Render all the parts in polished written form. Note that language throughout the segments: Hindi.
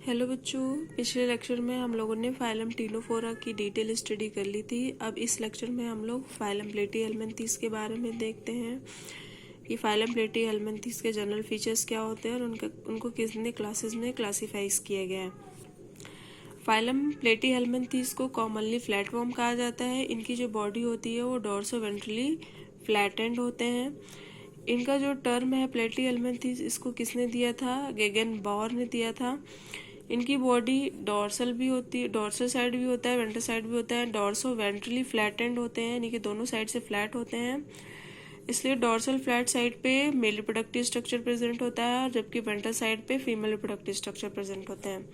हेलो बच्चों, पिछले लेक्चर में हम लोगों ने फाइलम टीनोफोरा की डिटेल स्टडी कर ली थी। अब इस लेक्चर में हम लोग फाइलम प्लेटीहेल्मिन्थीस के बारे में देखते हैं कि फाइलम प्लेटीहेल्मिन्थीस के जनरल फीचर्स क्या होते हैं और उनको कितने क्लासेस में क्लासीफाइज किया गया है। फाइलम प्लेटीहेल्मिन्थीस को कॉमनली फ्लैटवर्म कहा जाता है। इनकी जो बॉडी होती है वो डोर्सोवेंट्रली फ्लैटेंड होते हैं। इनका जो टर्म है प्लेटीहेल्मिन्थीस, इसको किसने दिया था? गेगन-बाउर ने दिया था। इनकी बॉडी डोर्सल भी होती है, डोर्सल साइड भी होता है, वेंट्रल साइड भी होता है। डोर्सो वेंट्रली फ्लैटेंड होते हैं, यानी कि दोनों साइड से फ्लैट होते हैं। इसलिए डोर्सल फ्लैट साइड पे मेल रिप्रोडक्टिव स्ट्रक्चर प्रेजेंट होता है और जबकि वेंट्रल साइड पे फीमेल रिप्रोडक्टिव स्ट्रक्चर प्रेजेंट होते हैं।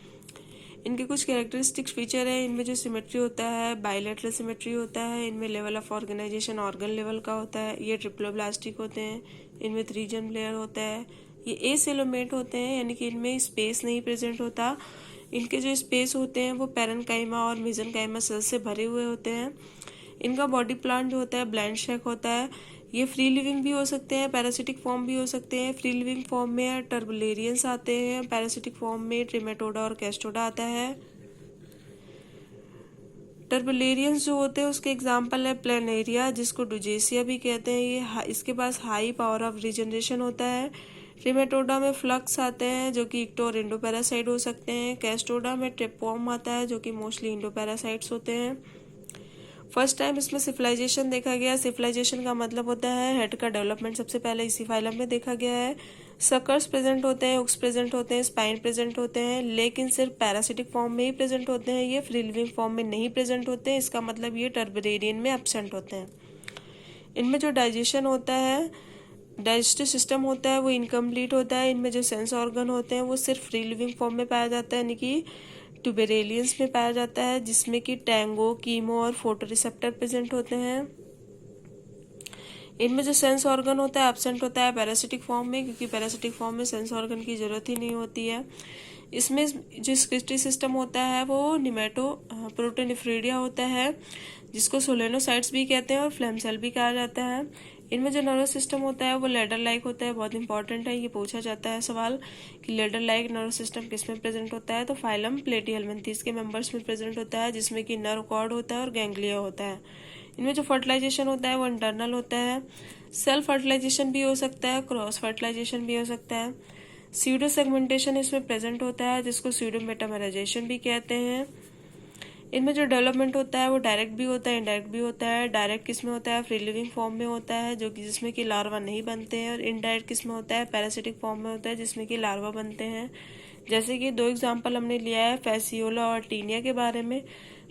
इनके कुछ कैरेक्टरिस्टिक्स फीचर है। इनमें जो सिमेट्री होता है बाइलेटरल सिमेट्री होता है। इनमें level of organization organ level का होता है। ये ट्रिप्लोब्लास्टिक होते हैं। इनमें 3 जर्म लेयर होता है। ये एसेलोमेट होते हैं, यानी कि इनमें स्पेस नहीं प्रेजेंट होता। इनके जो स्पेस होते हैं वो पैरेन्काइमा और मेसेनकाइमा सेल से भरे हुए होते हैं। इनका बॉडी प्लान जो होता है ब्लैंड शेक होता है। ये फ्री लिविंग भी हो सकते हैं, पैरासिटिक फॉर्म भी हो सकते हैं। फ्री लिविंग फॉर्म में टर्बुलेरियंस आते हैं, पैरासिटिक फॉर्म में ट्रिमेटोडा और कैस्टोडा आता है। टर्बुलेरियंस जो होते हैं उसके एग्जाम्पल है प्लेनेरिया, जिसको डुजेसिया भी कहते हैं। ये इसके पास हाई पावर ऑफ रीजनरेशन होता है। ट्रिमेटोडा में फ्लक्स आते हैं जो कि इक्टो और इंडोपैरासाइट हो सकते हैं। कैस्टोडा में ट्रिपॉर्म आता है जो कि मोस्टली इंडोपैरासाइट्स होते हैं। फर्स्ट टाइम इसमें सिविलाइजेशन देखा गया। सिविलाइजेशन का मतलब होता है हेड का डेवलपमेंट सबसे पहले इसी फाइलम में देखा गया है। सकर्स प्रेजेंट होते हैं, हुक्स प्रेजेंट होते हैं, स्पाइन प्रेजेंट होते हैं, लेकिन सिर्फ पैरासिटिक फॉर्म में ही प्रेजेंट होते हैं। ये फ्री लिविंग फॉर्म में नहीं प्रेजेंट होते हैं। इसका मतलब ये टर्बरेरियन में एब्सेंट होते हैं। इनमें जो डाइजेशन होता है, डाइजेस्टिव सिस्टम होता है, वो इनकम्प्लीट होता है। इनमें जो सेंस ऑर्गन होते हैं वो सिर्फ फ्री लिविंग फॉर्म में पाया जाता है, यानी कि ट्यूबेरेलियंस में पाया जाता है, जिसमें कि टैंगो, कीमो और फोटो रिसेप्टर प्रेजेंट होते हैं। इनमें जो सेंस ऑर्गन होता है एब्सेंट होता है पैरासिटिक फॉर्म में, क्योंकि पैरासिटिक फॉर्म में सेंस ऑर्गन की जरूरत ही नहीं होती है। इसमें जो स्क्रिस्टी सिस्टम होता है वो निमेटो प्रोटोनिफ्रीडिया होता है, जिसको सोलेनोसाइट्स भी कहते हैं और फ्लैम सेल भी कहा जाता है। इनमें जो नर्वस सिस्टम होता है वो लेडर लाइक होता है। बहुत इंपॉर्टेंट है, ये पूछा जाता है सवाल कि लेडर लाइक नर्वस सिस्टम किस में प्रेजेंट होता है। तो फाइलम प्लेटीहेल्मिन्थीस के मेंबर्स में प्रेजेंट होता है, जिसमें कि नर्व कॉर्ड होता है और गैंग्लिया होता है। इनमें जो फर्टिलाइजेशन होता है वो इंटरनल होता है। सेल्फ फर्टिलाइजेशन भी हो सकता है, क्रॉस फर्टिलाइजेशन भी हो सकता है। स्यूडो सेगमेंटेशन इसमें प्रेजेंट होता है, जिसको स्यूडो मेटामेराइजेशन भी कहते हैं। इनमें जो डेवलपमेंट होता है वो डायरेक्ट भी होता है, इनडायरेक्ट भी होता है। डायरेक्ट किस में होता है? फ्री लिविंग फॉर्म में होता है, जो कि जिसमें कि लार्वा नहीं बनते हैं। और इनडायरेक्ट किस में होता है? पैरासिटिक फॉर्म में होता है, जिसमें कि लार्वा बनते हैं। जैसे कि 2 एग्जाम्पल हमने लिया है फैसियोला और टीनिया के बारे में।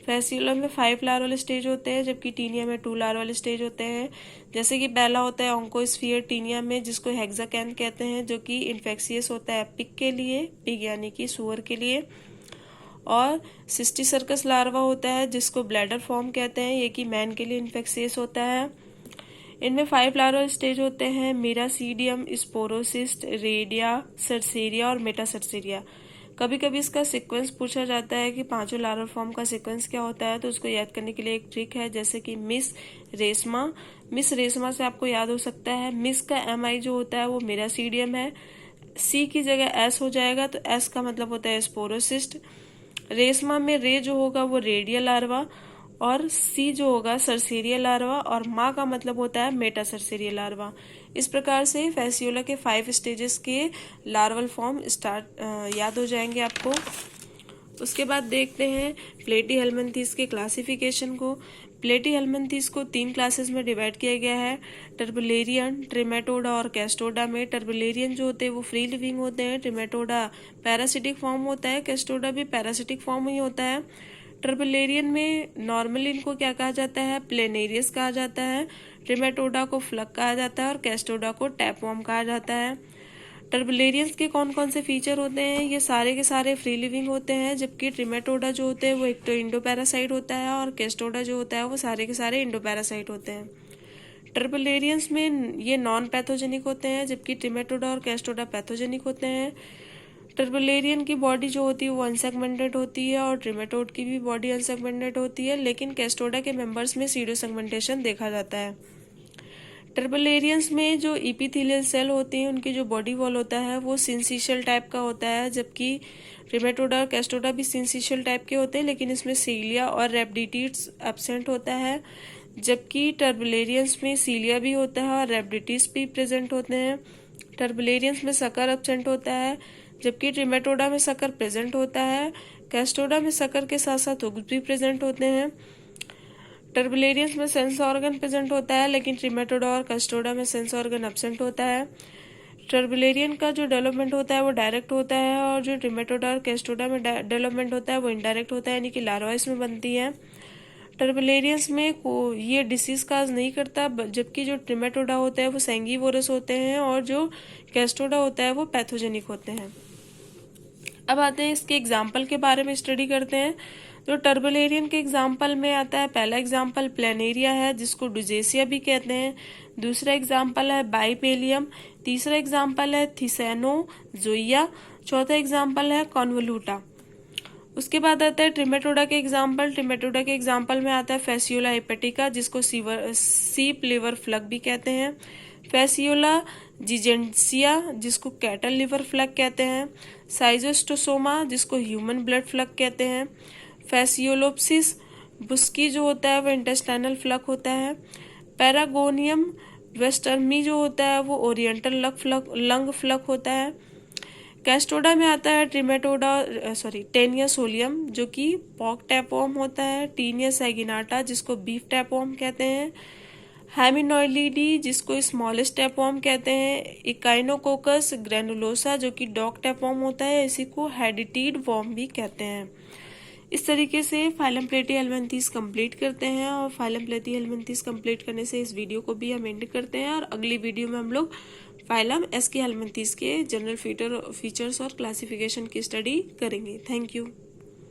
फैसियोला में 5 लार्वल स्टेज होते हैं, जबकि टीनिया में 2 लार्वल स्टेज होते हैं। जैसे कि पहला होता है ऑन्कोस्फीयर टीनिया में, जिसको हेक्साकैन कहते हैं, जो कि इन्फेक्शियस होता है पिग के लिए, पिग यानी कि सुअर के लिए। और सिस्टिसर्कस लार्वा होता है, जिसको ब्लैडर फॉर्म कहते हैं, ये कि मैन के लिए इन्फेक्शियस होता है। इनमें 5 लार्वल स्टेज होते हैं, मीरासीडियम, स्पोरोसिस्ट, रेडिया, सर्सेरिया और मेटासर्सेरिया। कभी कभी इसका सीक्वेंस पूछा जाता है कि 5 लार्वल फॉर्म का सीक्वेंस क्या होता है, तो उसको याद करने के लिए एक ट्रिक है, जैसे कि मिस रेशमा। मिस रेशमा से आपको याद हो सकता है मिस का MI जो होता है वो मीरासीडियम है। C की जगह S हो जाएगा, तो S का मतलब होता है स्पोरोसिस्ट। रेशमा में रे जो होगा वो रेडियल लार्वा और सी जो होगा सर्सेरिया लार्वा, और माँ का मतलब होता है मेटासर्सेरिया लार्वा। इस प्रकार से फैसियोला के 5 स्टेजेस के लार्वल फॉर्म याद हो जाएंगे आपको। उसके बाद देखते हैं प्लेटीहेल्मिन्थीस के क्लासिफिकेशन को। प्लेटीहेल्मिन्थीस को 3 क्लासेस में डिवाइड किया गया है, टर्बुलेरियन, ट्रिमेटोडा और कैस्टोडा में। टर्बुलेरियन जो होते हैं वो फ्री लिविंग होते हैं, ट्रिमेटोडा पैरासिटिक फॉर्म होता है, कैस्टोडा भी पैरासिटिक फॉर्म ही होता है। टर्बुलेरियन में नॉर्मली इनको क्या कहा जाता है? प्लेनेरियस कहा जाता है। ट्रिमेटोडा को फ्लक कहा जाता है और कैस्टोडा को टैपवॉर्म कहा जाता है। टर्बुलेरियंस के कौन कौन से फीचर होते हैं? ये सारे के सारे फ्री लिविंग होते हैं, जबकि ट्रिमेटोडा जो होते हैं वो एक तो इंडोपैरासाइट होता है और कैस्टोडा जो होता है वो सारे के सारे इंडोपैरासाइट होते हैं। टर्बुलेरियंस में ये नॉन पैथोजेनिक होते हैं, जबकि ट्रिमेटोडा और कैस्टोडा पैथोजेनिक होते हैं। टर्बुलेरियन की बॉडी जो होती है वो अनसेगमेंटेड होती है और ट्रिमेटोड की भी बॉडी अनसेगमेंटेड होती है, लेकिन कैस्टोडा के मेंबर्स में सीडो सेगमेंटेशन देखा जाता है। टर्बुलेरियंस में जो इपिथेलियल सेल होते हैं उनकी जो बॉडी वॉल होता है वो सिंसिशियल टाइप का होता है, जबकि ट्रिमेटोडा और कैस्टोडा भी सिंसिशियल टाइप के होते हैं, लेकिन इसमें सीलिया और रैपिडिटीज एब्सेंट होता है। जबकि टर्बुलेरियंस में सीलिया भी होता है और रैपिडिटीज भी प्रेजेंट होते हैं। टर्बुलेरियंस में सकर एब्सेंट होता है, जबकि ट्रिमेटोडा में सकर प्रेजेंट होता है। कैस्टोडा में सकर के साथ साथ हुक्स भी प्रेजेंट होते हैं। टर्बुलेरियंस में सेंस ऑर्गन प्रेजेंट होता है, लेकिन ट्रिमेटोडा और कैस्टोडा में सेंस ऑर्गन एब्सेंट होता है। टर्बुलेरियन का जो डेवलपमेंट होता है वो डायरेक्ट होता है, और जो ट्रिमेटोडा और कैस्टोडा में डेवलपमेंट होता है वो इनडायरेक्ट होता है, यानी कि लार्वा इसमें बनती है। टर्बुलेरियंस में ये डिसीज काज नहीं करता, जबकि जो ट्रिमेटोडा होता है वो सैंगिवोरस होते हैं और जो कैस्टोडा होता है वो पैथोजेनिक होते हैं। अब आते हैं इसके एग्जाम्पल के बारे में स्टडी करते हैं। तो टर्बुलेरियन के एग्जाम्पल में आता है, पहला एग्जाम्पल प्लेनेरिया है जिसको डुजेसिया भी कहते हैं। दूसरा एग्जाम्पल है बाइपेलियम। तीसरा एग्जाम्पल है थिसैनोजोइया। चौथा एग्जाम्पल है कॉन्वोल्यूटा। उसके बाद आता है ट्रिमेटोडा के एग्जाम्पल। ट्रिमेटोडा के एग्जाम्पल में आता है फेसियोला हेपेटिका जिसको सीप लिवर फ्लग भी कहते हैं। फेसियोला जिजेंसिया जिसको कैटल लिवर फ्लग कहते हैं। साइजोस्टोसोमा जिसको ह्यूमन ब्लड फ्लग कहते हैं। फेसियोलोप्सिस बुस्की जो होता है वो इंटेस्टाइनल फ्लग होता है। पैरागोनियम वेस्टर्मी जो होता है वो ओरिएंटल लंग फ्लग होता है। कैस्टोडा में आता है टेनिया सोलियम जो कि पॉक टैपवर्म होता है। टीनिया सैगिनाटा जिसको बीफ टैपवर्म कहते हैं। हेमिनोइलिडी जिसको स्मॉलेस्ट टैपवर्म कहते हैं। इकाइनोकोकस ग्रेनुलोसा जो कि डॉग टैपवर्म होता है, इसी को हेडिटीड वर्म भी कहते हैं। इस तरीके से फाइलम प्लेटीहेल्मिन्थीस कंप्लीट करते हैं, और फाइलम प्लेटीहेल्मिन्थीस कंप्लीट करने से इस वीडियो को भी हम एंड करते हैं, और अगली वीडियो में हम लोग फाइलम एस्कीहेल्मिन्थीस के जनरल फीचर्स और क्लासिफिकेशन की स्टडी करेंगे। Thank you.